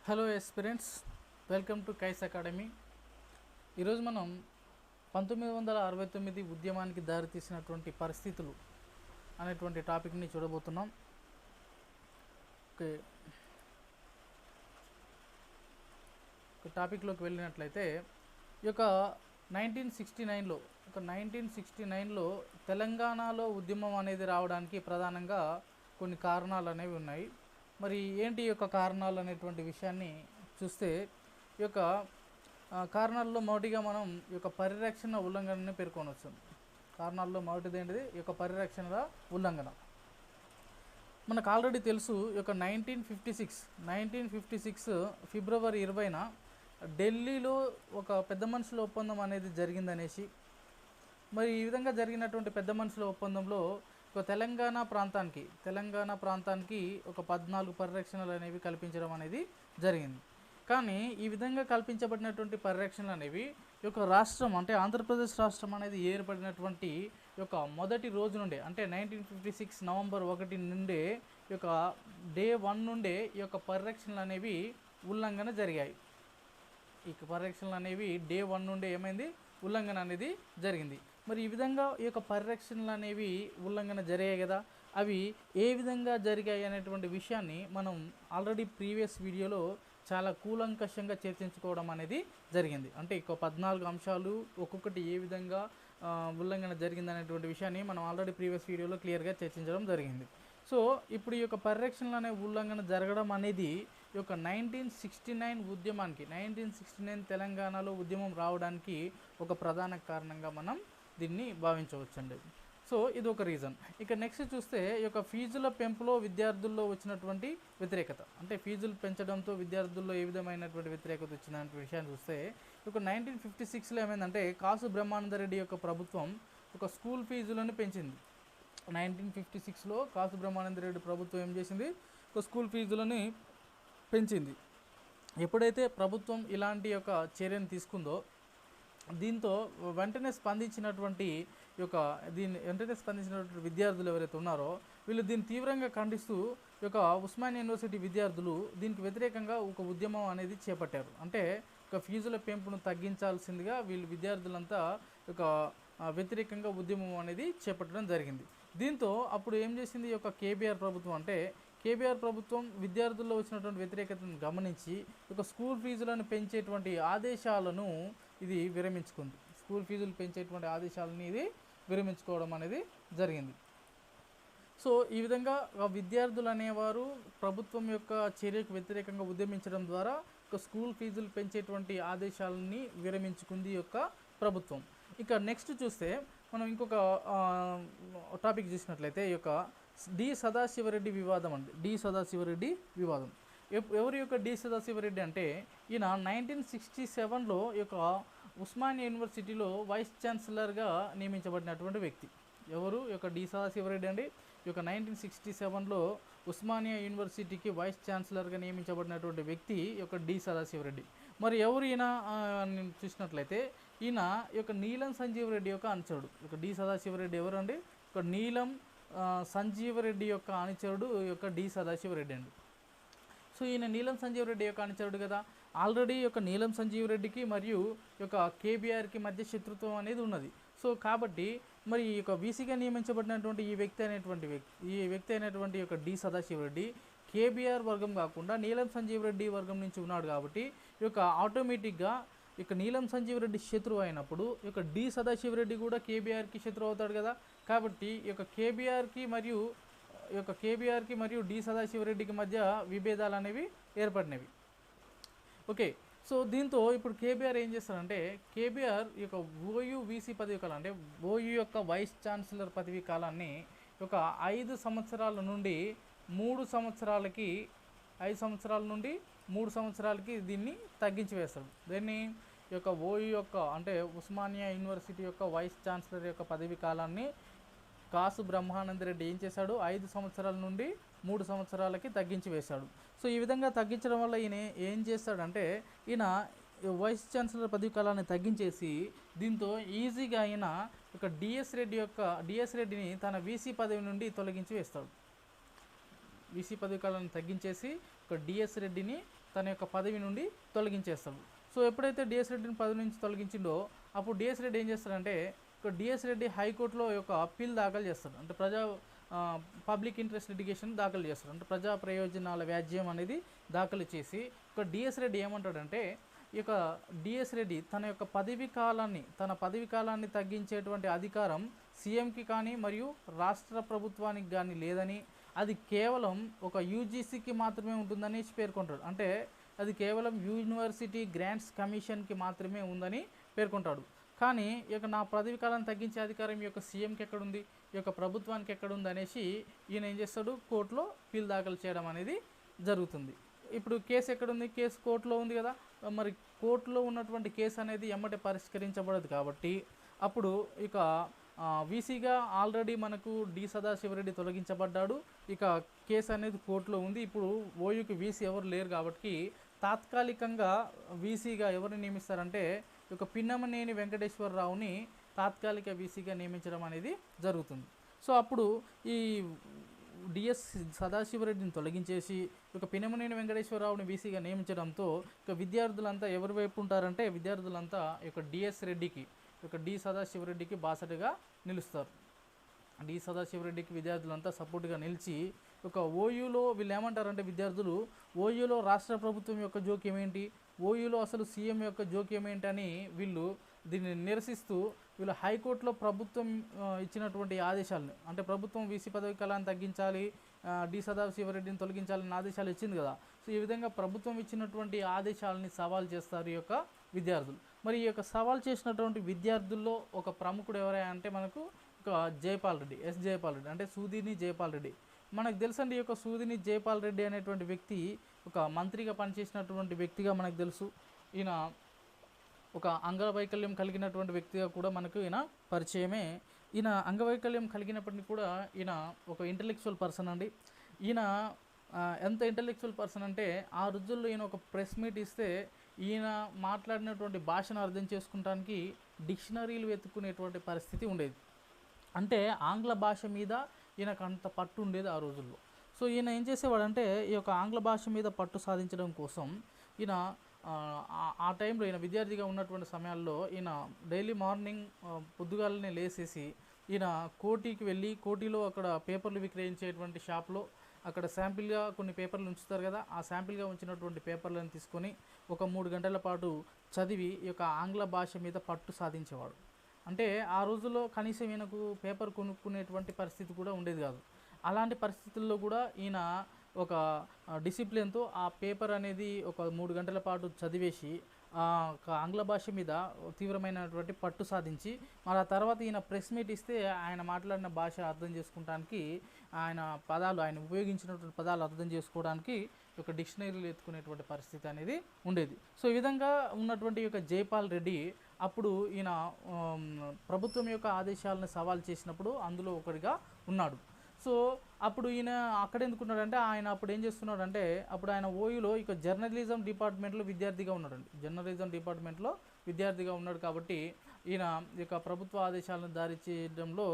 Hello aspirants, welcome to కైస్ academy. ఈరోజు మనం 1969 ఉద్యమానికి దారితీసినటువంటి పరిస్థితులు అనేటువంటి టాపిక్ని చూడబోతున్నాం. ఓకే, టాపిక్లోకి వెళ్ళినట్లయితే ఈ యొక్క 1969లో తెలంగాణలో ఉద్యమం అనేది రావడానికి ప్రధానంగా కొన్ని కారణాలు అనేవి ఉన్నాయి. మరి ఏంటి ఈ యొక్క కారణాలు అనేటువంటి విషయాన్ని చూస్తే ఈ యొక్క కారణాల్లో మొదటిగా మనం ఈ యొక్క పరిరక్షణ ఉల్లంఘనని పేర్కొనవచ్చు. కారణాల్లో మొదటిది ఏంటిది? ఈ యొక్క పరిరక్షణ ఉల్లంఘన. మనకు ఆల్రెడీ తెలుసు, ఈ యొక్క 1956 ఫిబ్రవరి 20న ఢిల్లీలో ఒక పెద్ద మనుషుల ఒప్పందం అనేది జరిగిందనేసి, మరి ఈ విధంగా జరిగినటువంటి పెద్ద మనుషుల ఒప్పందంలో ఒక తెలంగాణ ప్రాంతానికి ఒక 14 పరిరక్షణలు అనేవి కల్పించడం అనేది జరిగింది. కానీ ఈ విధంగా కల్పించబడినటువంటి పరిరక్షణలు అనేవి ఈ యొక్క రాష్ట్రం అంటే ఆంధ్రప్రదేశ్ రాష్ట్రం అనేది ఏర్పడినటువంటి ఈ యొక్క మొదటి రోజు నుండే, అంటే 1956 నవంబర్ 1 నుండే, ఈ యొక్క డే 1 నుండే ఈ యొక్క పరిరక్షణలు అనేవి ఉల్లంఘన జరిగాయి. ఈ పరిరక్షణలు అనేవి డే 1 నుండే ఏమైంది? ఉల్లంఘన అనేది జరిగింది. మరి ఈ విధంగా ఈ యొక్క పరిరక్షణలు అనేవి ఉల్లంఘన జరిగాయి కదా, అవి ఏ విధంగా జరిగాయి అనేటువంటి విషయాన్ని మనం ఆల్రెడీ ప్రీవియస్ వీడియోలో చాలా కూలంకషంగా చర్చించుకోవడం అనేది జరిగింది. అంటే ఇక 14 అంశాలు ఒక్కొక్కటి ఏ విధంగా ఉల్లంఘన జరిగింది అనేటువంటి విషయాన్ని మనం ఆల్రెడీ ప్రీవియస్ వీడియోలో క్లియర్గా చర్చించడం జరిగింది. సో ఇప్పుడు ఈ యొక్క పరిరక్షణలు అనే ఉల్లంఘన జరగడం అనేది ఈ యొక్క 1969 ఉద్యమానికి, 1969 తెలంగాణలో ఉద్యమం రావడానికి ఒక ప్రధాన కారణంగా మనం దీన్ని భావించవచ్చండి. సో ఇది ఒక రీజన్. ఇక నెక్స్ట్ చూస్తే ఈ యొక్క ఫీజుల పెంపులో విద్యార్థుల్లో వచ్చినటువంటి వ్యతిరేకత, అంటే ఫీజులు పెంచడంతో విద్యార్థుల్లో ఏ విధమైనటువంటి వ్యతిరేకత వచ్చిందనే విషయాన్ని చూస్తే, ఈ యొక్క 1956లో ఏమైందంటే కాసు బ్రహ్మానందరెడ్డి యొక్క ప్రభుత్వం ఒక స్కూల్ ఫీజులను పెంచింది. 1956లో కాసు బ్రహ్మానందరెడ్డి ప్రభుత్వం ఏం చేసింది? ఒక స్కూల్ ఫీజులని పెంచింది. ఎప్పుడైతే ప్రభుత్వం ఇలాంటి యొక్క చర్యను తీసుకుందో, దీంతో వెంటనే స్పందించినటువంటి విద్యార్థులు ఎవరైతే ఉన్నారో వీళ్ళు దీన్ని తీవ్రంగా ఖండిస్తూ ఈ యొక్క ఉస్మానియా యూనివర్సిటీ విద్యార్థులు దీనికి వ్యతిరేకంగా ఒక ఉద్యమం అనేది చేపట్టారు. అంటే ఒక ఫీజుల పెంపును తగ్గించాల్సిందిగా వీళ్ళు విద్యార్థులంతా ఒక వ్యతిరేకంగా ఉద్యమం అనేది చేపట్టడం జరిగింది. దీంతో అప్పుడు ఏం చేసింది ఈ యొక్క కేబీఆర్ ప్రభుత్వం, అంటే కేబీఆర్ ప్రభుత్వం విద్యార్థుల్లో వచ్చినటువంటి వ్యతిరేకతను గమనించి ఒక స్కూల్ ఫీజులను పెంచేటువంటి ఆదేశాలను ఇది విరమించుకుంది. స్కూల్ ఫీజులు పెంచేటువంటి ఆదేశాలని ఇది విరమించుకోవడం అనేది జరిగింది. సో ఈ విధంగా విద్యార్థులు అనేవారు ప్రభుత్వం యొక్క చర్యకు వ్యతిరేకంగా ఉద్యమించడం ద్వారా ఒక స్కూల్ ఫీజులు పెంచేటువంటి ఆదేశాలని విరమించుకుంది యొక్క ప్రభుత్వం. ఇక నెక్స్ట్ చూస్తే మనం ఇంకొక టాపిక్ చూసినట్లయితే ఈ యొక్క డి సదాశివరెడ్డి వివాదం అండి. డి సదాశివరెడ్డి వివాదం ఎవరి యొక్క డి సదాశివరెడ్డి అంటే ఈయన 1967లో ఈ యొక్క ఉస్మానియా యూనివర్సిటీలో వైస్ ఛాన్సలర్గా నియమించబడినటువంటి వ్యక్తి. ఎవరు? ఈ యొక్క డి సదాశివరెడ్డి అండి. ఈ యొక్క 1967లో ఉస్మానియా యూనివర్సిటీకి వైస్ ఛాన్సలర్గా నియమించబడినటువంటి వ్యక్తి ఈ యొక్క డి సదాశివరెడ్డి. మరి ఎవరు ఈయన చూసినట్లయితే ఈయన ఈ యొక్క నీలం సంజీవరెడ్డి యొక్క అనుచరుడు. ఈ యొక్క డి సదాశివరెడ్డి ఎవరండి? ఒక నీలం సంజీవరెడ్డి యొక్క అనుచరుడు ఈ యొక్క డి సదాశివరెడ్డి అండి. సో ఈయన నీలం సంజీవరెడ్డి యొక్క అనుచరుడు కదా. ఆల్రెడీ ఈ యొక్క నీలం సంజీవరెడ్డికి మరియు ఈ యొక్క కేబీఆర్కి మధ్య శత్రుత్వం అనేది ఉన్నది. సో కాబట్టి మరి ఈ యొక్క వీసీగా నియమించబడినటువంటి ఈ వ్యక్తి అయినటువంటి యొక్క డి సదాశివరెడ్డి కేబీఆర్ వర్గం కాకుండా నీలం సంజీవరెడ్డి వర్గం నుంచి ఉన్నాడు. కాబట్టి ఈ యొక్క ఆటోమేటిక్గా ఈ యొక్క నీలం సంజీవరెడ్డి శత్రువు అయినప్పుడు ఈ యొక్క డి సదాశివరెడ్డి కూడా కేబీఆర్కి శత్రువు అవుతాడు కదా. కాబట్టి ఈ యొక్క కేబీఆర్కి మరియు డి సదాశివరెడ్డికి మధ్య విభేదాలు అనేవి ఏర్పడినవి. ఓకే, సో దీంతో ఇప్పుడు కేబీఆర్ ఏం చేస్తారంటే, కేబీఆర్ ఈ యొక్క ఓయూ వీసీ పదవి కాలం, అంటే ఓయూ యొక్క వైస్ ఛాన్సలర్ పదవీ కాలాన్ని ఒక 5 సంవత్సరాల నుండి 3 సంవత్సరాలకి 5 సంవత్సరాల నుండి 3 సంవత్సరాలకి దీన్ని తగ్గించి వేస్తాడు. దీన్ని ఈ యొక్క ఓయూ యొక్క అంటే ఉస్మానియా యూనివర్సిటీ యొక్క వైస్ ఛాన్సలర్ యొక్క పదవీ కాలాన్ని కాసు బ్రహ్మానందరెడ్డి ఏం చేశాడు? 5 సంవత్సరాల నుండి 3 సంవత్సరాలకి తగ్గించి వేశాడు. సో ఈ విధంగా తగ్గించడం వల్ల ఈయన ఏం చేస్తాడంటే, ఈయన వైస్ ఛాన్సలర్ పదవి కాలాన్ని తగ్గించేసి దీంతో ఈజీగా ఆయన ఒక డిఎస్ రెడ్డిని తన వీసీ పదవి నుండి తొలగించి వేస్తాడు. వీసీ పదవి కాలాన్ని తగ్గించేసి ఒక డిఎస్ రెడ్డిని తన యొక్క పదవి నుండి తొలగించేస్తాడు. సో ఎప్పుడైతే డిఎస్ రెడ్డిని పదవి నుంచి తొలగించిండో అప్పుడు డిఎస్ రెడ్డి ఏం చేస్తాడంటే ఇక డిఎస్ రెడ్డి హైకోర్టులో యొక్క అప్పీల్ దాఖలు చేస్తాడు. అంటే పబ్లిక్ ఇంట్రెస్ట్ లిటిగేషన్ దాఖలు చేస్తాడు. అంటే ప్రజా ప్రయోజనాల వ్యాజ్యం అనేది దాఖలు చేసి ఇక డిఎస్ రెడ్డి ఏమంటాడంటే ఈ యొక్క డిఎస్ రెడ్డి తన పదవి కాలాన్ని తగ్గించేటువంటి అధికారం సీఎంకి కానీ మరియు రాష్ట్ర ప్రభుత్వానికి కానీ లేదని, అది కేవలం ఒక యూజీసీకి మాత్రమే ఉంటుందని పేర్కొంటాడు. అంటే అది కేవలం యూనివర్సిటీ గ్రాంట్స్ కమిషన్కి మాత్రమే ఉందని పేర్కొంటాడు. కానీ ఈ యొక్క నా పదవి కాలాన్ని తగ్గించే అధికారం ఈ యొక్క సీఎంకి ఎక్కడుంది, ఈ యొక్క ప్రభుత్వానికి ఎక్కడుంది అనేసి ఈయన ఏం చేస్తాడు, కోర్టులో అప్పీల్ దాఖలు చేయడం అనేది జరుగుతుంది. ఇప్పుడు కేసు ఎక్కడుంది, కేసు కోర్టులో ఉంది కదా. మరి కోర్టులో ఉన్నటువంటి కేసు అనేది ఎమ్మటే పరిష్కరించబడదు కాబట్టి అప్పుడు ఇక వీసీగా ఆల్రెడీ మనకు డి సదాశివరెడ్డి తొలగించబడ్డాడు. ఇక కేసు అనేది కోర్టులో ఉంది. ఇప్పుడు ఓయూకి వీసీ ఎవరు లేరు కాబట్టి తాత్కాలికంగా వీసీగా ఎవరిని నియమిస్తారంటే ఇక పిన్నమనేని వెంకటేశ్వరరావుని తాత్కాలిక వీసీగా నియమించడం అనేది జరుగుతుంది. సో అప్పుడు ఈ డిఎస్ సదాశివరెడ్డిని తొలగించేసి ఇక పిన్నమనేని వెంకటేశ్వరరావుని వీసీగా నియమించడంతో ఇక విద్యార్థులంతా ఎవరి వైపు ఉంటారంటే విద్యార్థులంతా ఇక డిఎస్ రెడ్డికి ఇక డి సదాశివరెడ్డికి బాసటగా నిలుస్తారు. డి సదాశివరెడ్డికి విద్యార్థులంతా సపోర్ట్గా నిలిచి ఒక ఓయూలో వీళ్ళు ఏమంటారంటే విద్యార్థులు ఓయూలో రాష్ట్ర ప్రభుత్వం యొక్క జోక్యం ఏంటి, ఓయూలో అసలు సీఎం యొక్క జోక్యం ఏంటని వీళ్ళు దీన్ని నిరసిస్తూ వీళ్ళు హైకోర్టులో ప్రభుత్వం ఇచ్చినటువంటి ఆదేశాలను, అంటే ప్రభుత్వం వీసీ పదవి కాలాన్ని తగ్గించాలి, డి సదాశివరెడ్డిని తొలగించాలని ఆదేశాలు ఇచ్చింది కదా. సో ఈ విధంగా ప్రభుత్వం ఇచ్చినటువంటి ఆదేశాలని సవాల్ చేస్తారు ఈ యొక్క విద్యార్థులు. మరి ఈ యొక్క సవాల్ చేసినటువంటి విద్యార్థుల్లో ఒక ప్రముఖుడు ఎవరైనా అంటే మనకు ఒక జైపాల్ రెడ్డి, జైపాల్ రెడ్డి అంటే సూదిని జైపాల్ రెడ్డి. మనకు తెలుసండి ఈ యొక్క సూదిని జైపాల్ రెడ్డి అనేటువంటి వ్యక్తి ఒక మంత్రిగా పనిచేసినటువంటి వ్యక్తిగా మనకు తెలుసు. ఈయన ఒక అంగవైకల్యం కలిగినటువంటి వ్యక్తిగా కూడా మనకు ఈయన పరిచయమే. ఈయన అంగవైకల్యం కలిగినప్పటికీ కూడా ఈయన ఒక ఇంటలెక్చువల్ పర్సన్ అండి. ఈయన ఎంత ఇంటలెక్చువల్ పర్సన్ అంటే ఆ రోజుల్లో ఈయన ఒక ప్రెస్ మీట్ ఇస్తే ఈయన మాట్లాడినటువంటి భాషను అర్థం చేసుకోవడానికి డిక్షనరీలు వెతుక్కునేటువంటి పరిస్థితి ఉండేది. అంటే ఆంగ్ల భాష మీద ఈయనకు అంత పట్టు ఉండేది ఆ రోజుల్లో. సో ఈయన ఏం చేసేవాడంటే ఈ యొక్క ఆంగ్ల భాష మీద పట్టు సాధించడం కోసం ఈయన ఆ టైంలో ఈయన విద్యార్థిగా ఉన్నటువంటి సమయాల్లో ఈయన డైలీ మార్నింగ్ పొద్దుగాలనే లేసేసి ఈయన కోటికి వెళ్ళి కోటిలో అక్కడ పేపర్లు విక్రయించేటువంటి షాప్లో అక్కడ శాంపిల్గా కొన్ని పేపర్లు ఉంచుతారు కదా, ఆ శాంపిల్గా ఉంచినటువంటి పేపర్లను తీసుకొని ఒక 3 గంటల పాటు చదివి ఈ యొక్క ఆంగ్ల భాష మీద పట్టు సాధించేవాడు. అంటే ఆ రోజుల్లో కనీసం ఈయనకు పేపర్ కొనుక్కునేటువంటి పరిస్థితి కూడా ఉండేది కాదు. అలాంటి పరిస్థితుల్లో కూడా ఈయన ఒక డిసిప్లిన్తో ఆ పేపర్ అనేది ఒక 3 గంటల పాటు చదివేసి ఆంగ్ల భాష మీద తీవ్రమైనటువంటి పట్టు సాధించి మరి ఆ తర్వాత ఈయన ప్రెస్ మీట్ ఇస్తే ఆయన మాట్లాడిన భాష అర్థం చేసుకోవడానికి ఆయన ఉపయోగించినటువంటి పదాలు అర్థం చేసుకోవడానికి ఒక డిక్షనరీలు ఎత్తుకునేటువంటి పరిస్థితి అనేది ఉండేది. సో ఈ విధంగా ఉన్నటువంటి యొక్క జైపాల్ రెడ్డి అప్పుడు ఈయన ప్రభుత్వం యొక్క ఆదేశాలను సవాల్ చేసినప్పుడు అందులో ఒకటిగా ఉన్నాడు. సో అప్పుడు ఈయన అక్కడ ఎందుకున్నాడంటే ఆయన అప్పుడు ఏం చేస్తున్నాడంటే అప్పుడు ఆయన ఓయూలో ఇక జర్నలిజం డిపార్ట్మెంట్లో విద్యార్థిగా ఉన్నాడండి. జర్నలిజం డిపార్ట్మెంట్లో విద్యార్థిగా ఉన్నాడు కాబట్టి ఈయన యొక్క ప్రభుత్వ ఆదేశాలను జారీ చేయడంలో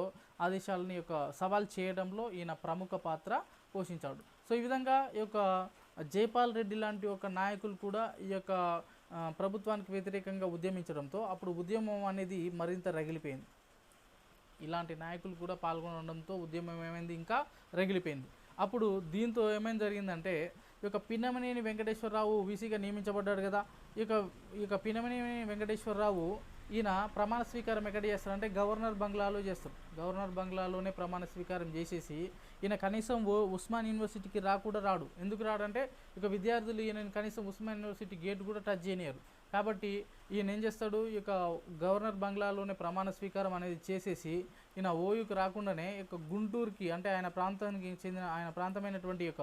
ఆదేశాలని యొక్క సవాల్ చేయడంలో ఈయన ప్రముఖ పాత్ర పోషించాడు. సో ఈ విధంగా ఈ యొక్క జైపాల్ రెడ్డి లాంటి ఒక నాయకులు కూడా ఈ యొక్క ప్రభుత్వానికి వ్యతిరేకంగా ఉద్యమించడంతో అప్పుడు ఉద్యమం అనేది మరింత రగిలిపోయింది. ఇలాంటి నాయకులు కూడా పాల్గొనడంతో ఉద్యమం ఏమైంది, ఇంకా రగిలిపోయింది. అప్పుడు దీంతో ఏమైంది జరిగిందంటే ఈ యొక్క పిన్నమనేని వెంకటేశ్వరరావు వీసీగా నియమించబడ్డాడు కదా. ఇక పిన్నమనేని వెంకటేశ్వరరావు ఈయన ప్రమాణ స్వీకారం ఎక్కడ చేస్తారంటే గవర్నర్ బంగ్లాలో చేస్తారు. గవర్నర్ బంగ్లాలోనే ప్రమాణ స్వీకారం చేసేసి ఈయన కనీసం ఉస్మాన్ యూనివర్సిటీకి రాడు. ఎందుకు రాడంటే ఇక విద్యార్థులు ఈయన కనీసం ఉస్మాన్ యూనివర్సిటీ గేట్ కూడా టచ్ చేయనియరు. కాబట్టి ఈయన ఏం చేస్తాడు, ఇక గవర్నర్ బంగ్లాలోనే ప్రమాణ స్వీకారం అనేది చేసేసి ఈయన ఓయూకి రాకుండానే ఇక గుంటూరుకి, అంటే ఆయన ప్రాంతానికి చెందిన ఆయన ప్రాంతమైనటువంటి యొక్క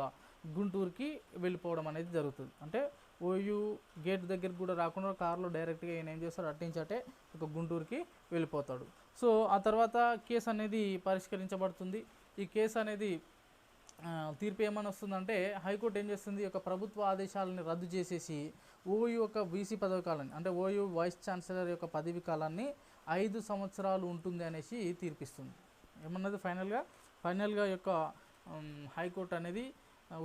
గుంటూరుకి వెళ్ళిపోవడం అనేది జరుగుతుంది. అంటే ఓయూ గేట్ దగ్గరికి కూడా రాకుండా కారులో డైరెక్ట్గా ఈయన ఏం చేస్తాడు, అట్టించటే ఇక గుంటూరుకి వెళ్ళిపోతాడు. సో ఆ తర్వాత కేసు అనేది పరిష్కరించబడుతుంది. ఈ కేసు అనేది తీర్పు ఏమని వస్తుందంటే హైకోర్టు ఏం చేస్తుంది, ఒక ప్రభుత్వ ఆదేశాలని రద్దు చేసేసి ఓయూ యొక్క వీసీ పదవి కాలాన్ని, అంటే ఓయూ వైస్ ఛాన్సలర్ యొక్క పదవి కాలాన్ని 5 సంవత్సరాలు ఉంటుంది అనేసి తీర్పిస్తుంది. ఏమన్నది ఫైనల్గా యొక్క హైకోర్టు అనేది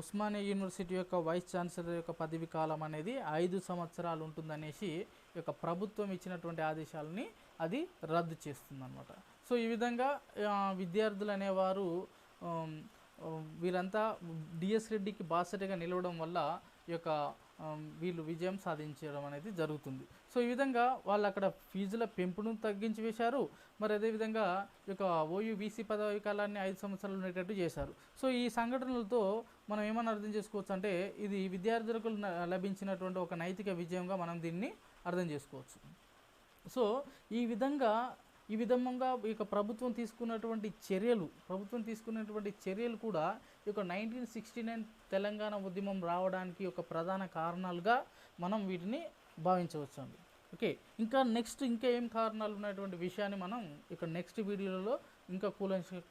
ఉస్మానియా యూనివర్సిటీ యొక్క వైస్ ఛాన్సలర్ యొక్క పదవి కాలం అనేది 5 సంవత్సరాలు ఉంటుందనేసి ఈ యొక్క ప్రభుత్వం ఇచ్చినటువంటి ఆదేశాలని అది రద్దు చేస్తుందన్నమాట. సో ఈ విధంగా విద్యార్థులు అనేవారు వీరంతా డిఎస్ రెడ్డికి బాసటగా నిలవడం వల్ల ఈ యొక్క వీళ్ళు విజయం సాధించడం అనేది జరుగుతుంది. సో ఈ విధంగా వాళ్ళు అక్కడ ఫీజుల పెంపును తగ్గించి వేశారు. మరి అదేవిధంగా ఈ యొక్క ఓయూబీసీ పదవి కాలాన్ని 5 సంవత్సరాలు ఉండేటట్టు చేశారు. సో ఈ సంఘటనలతో మనం ఏమని అర్థం చేసుకోవచ్చు అంటే ఇది విద్యార్థులకు లభించినటువంటి ఒక నైతిక విజయంగా మనం దీన్ని అర్థం చేసుకోవచ్చు. సో ఈ విధంగా ఈ యొక్క ప్రభుత్వం తీసుకున్నటువంటి చర్యలు కూడా ఈ యొక్క 1969 తెలంగాణ ఉద్యమం రావడానికి ఒక ప్రధాన కారణాలుగా మనం వీటిని భావించవచ్చు అండి. ఓకే, ఇంకా ఏం కారణాలు ఉన్నటువంటి విషయాన్ని మనం ఇక్కడ నెక్స్ట్ వీడియోలో ఇంకా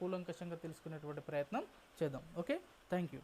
కూలంకషంగా తెలుసుకునేటువంటి ప్రయత్నం చేద్దాం. Okay, thank you.